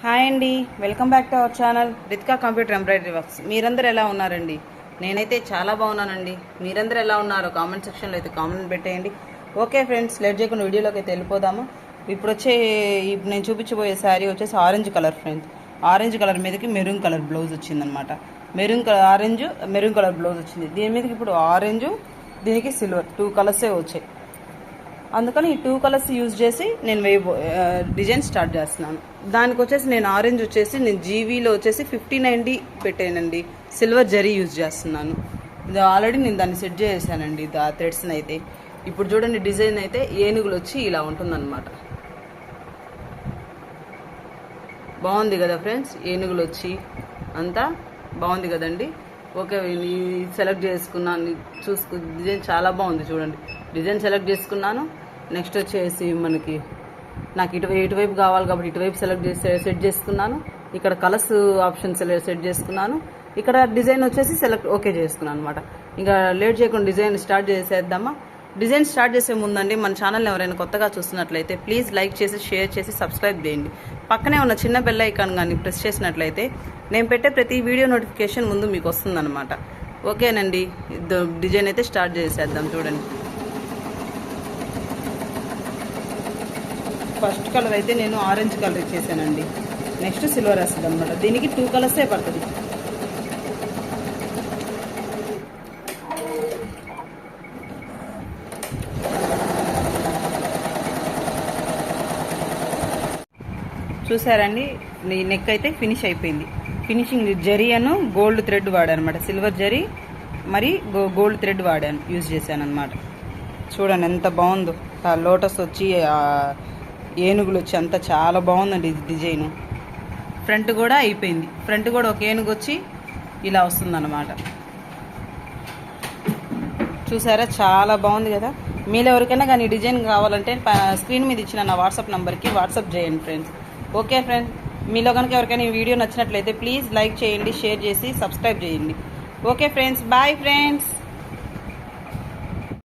Hi అండి, welcome back to our channel Ritika computer embroidery works. మీరందరూ ఎలా ఉన్నారండి? నేనైతే చాలా బాగున్నానండి. మీరందరూ ఎలా ఉన్నారో కామెంట్ సెక్షన్లో అయితే కామెంట్ పెట్టేయండి. ఓకే ఫ్రెండ్స్, లేట్ చేయకుండా వీడియోలోకి అయితే వెళ్ళిపోదాము. ఇప్పుడు నేను చూపించబోయే శారీ వచ్చేసి orange colour friends. Orange colour మీదకి మెరూన్ కలర్ బ్లౌజ్ వచ్చిందనమాట. మెరూన్ కలర్ బ్లౌజ్ వచ్చింది. దీని మీదకి ఇప్పుడు ఆరెంజ్, దీనికి సిల్వర్ 2 కలర్సే వచ్చాయి. అందుకని ఈ 2 కలర్స్ యూజ్ చేసి నేను డిజైన్ స్టార్ట్ చేస్తున్నాను. దానికి వచ్చేసి నేను ఆరెంజ్ వచ్చేసి నేను జీవీలో వచ్చేసి 5090 పెట్టానండి. సిల్వర్ జరీ యూజ్ చేస్తున్నాను. ఇది ఆల్రెడీ నేను దాన్ని సెట్ చేసానండి ఆ థ్రెడ్స్ని అయితే. ఇప్పుడు చూడండి, డిజైన్ అయితే ఏనుగులు వచ్చి ఇలా ఉంటుందన్నమాట. బాగుంది కదా ఫ్రెండ్స్, ఏనుగులు వచ్చి అంతా బాగుంది కదండి. ఓకే, సెలెక్ట్ చేసుకున్నాను. డిజైన్ చాలా బాగుంది చూడండి. డిజైన్ సెలెక్ట్ చేసుకున్నాను. నెక్స్ట్ వచ్చేసి నాకు ఇటువైపు కావాలి కాబట్టి ఇటువైపు సెట్ చేసుకున్నాను. ఇక్కడ కలర్స్ ఆప్షన్ సెట్ చేసుకున్నాను. ఇక్కడ డిజైన్ వచ్చేసి ఓకే చేసుకున్నాను అనమాట. ఇంకా లేట్ చేయకుండా డిజైన్ స్టార్ట్ చేసేద్దామా? డిజైన్ స్టార్ట్ చేసే ముందండి, మన ఛానల్ని ఎవరైనా కొత్తగా చూస్తున్నట్లయితే ప్లీజ్ లైక్ చేసి, షేర్ చేసి, సబ్స్క్రైబ్ చేయండి. పక్కనే ఉన్న చిన్న బెల్ ఐకాన్ కానీ ప్రెస్ చేసినట్లయితే నేను పెట్టే ప్రతి వీడియో నోటిఫికేషన్ ముందు మీకు వస్తుందన్నమాట. ఓకేనండి, డిజైన్ అయితే స్టార్ట్ చేసేద్దాం. చూడండి, ఫస్ట్ కలర్ అయితే నేను ఆరెంజ్ కలర్ ఇచ్చేసానండి. నెక్స్ట్ సిల్వర్ వస్తుంది అనమాట. దీనికి 2 కలర్సే పడుతుంది. చూసారండి, ఈ నెక్ అయితే ఫినిష్ అయిపోయింది. ఫినిషింగ్ జరీ అను గోల్డ్ థ్రెడ్ వాడాను అనమాట. సిల్వర్ జరీ మరి గోల్డ్ థ్రెడ్ యూజ్ చేశాను అనమాట. చూడండి ఎంత బాగుందో. లోటస్ వచ్చి ఏనుగులు వచ్చి అంతా చాలా బాగుందండి డిజైన్. ఫ్రంట్ కూడా అయిపోయింది. ఫ్రంట్ కూడా ఒక ఏనుగు వచ్చి ఇలా వస్తుందన్నమాట. చూసారా, చాలా బాగుంది కదా. మీరు ఎవరికైనా కానీ డిజైన్ కావాలంటే స్క్రీన్ మీద ఇచ్చిన నా వాట్సాప్ నెంబర్కి వాట్సాప్ చేయండి ఫ్రెండ్స్. ఓకే ఫ్రెండ్స్, మీలో కనుక ఎవరికైనా ఈ వీడియో నచ్చినట్లయితే ప్లీజ్ లైక్ చేయండి, షేర్ చేసి, సబ్స్క్రైబ్ చేయండి. Okay friends, bye friends.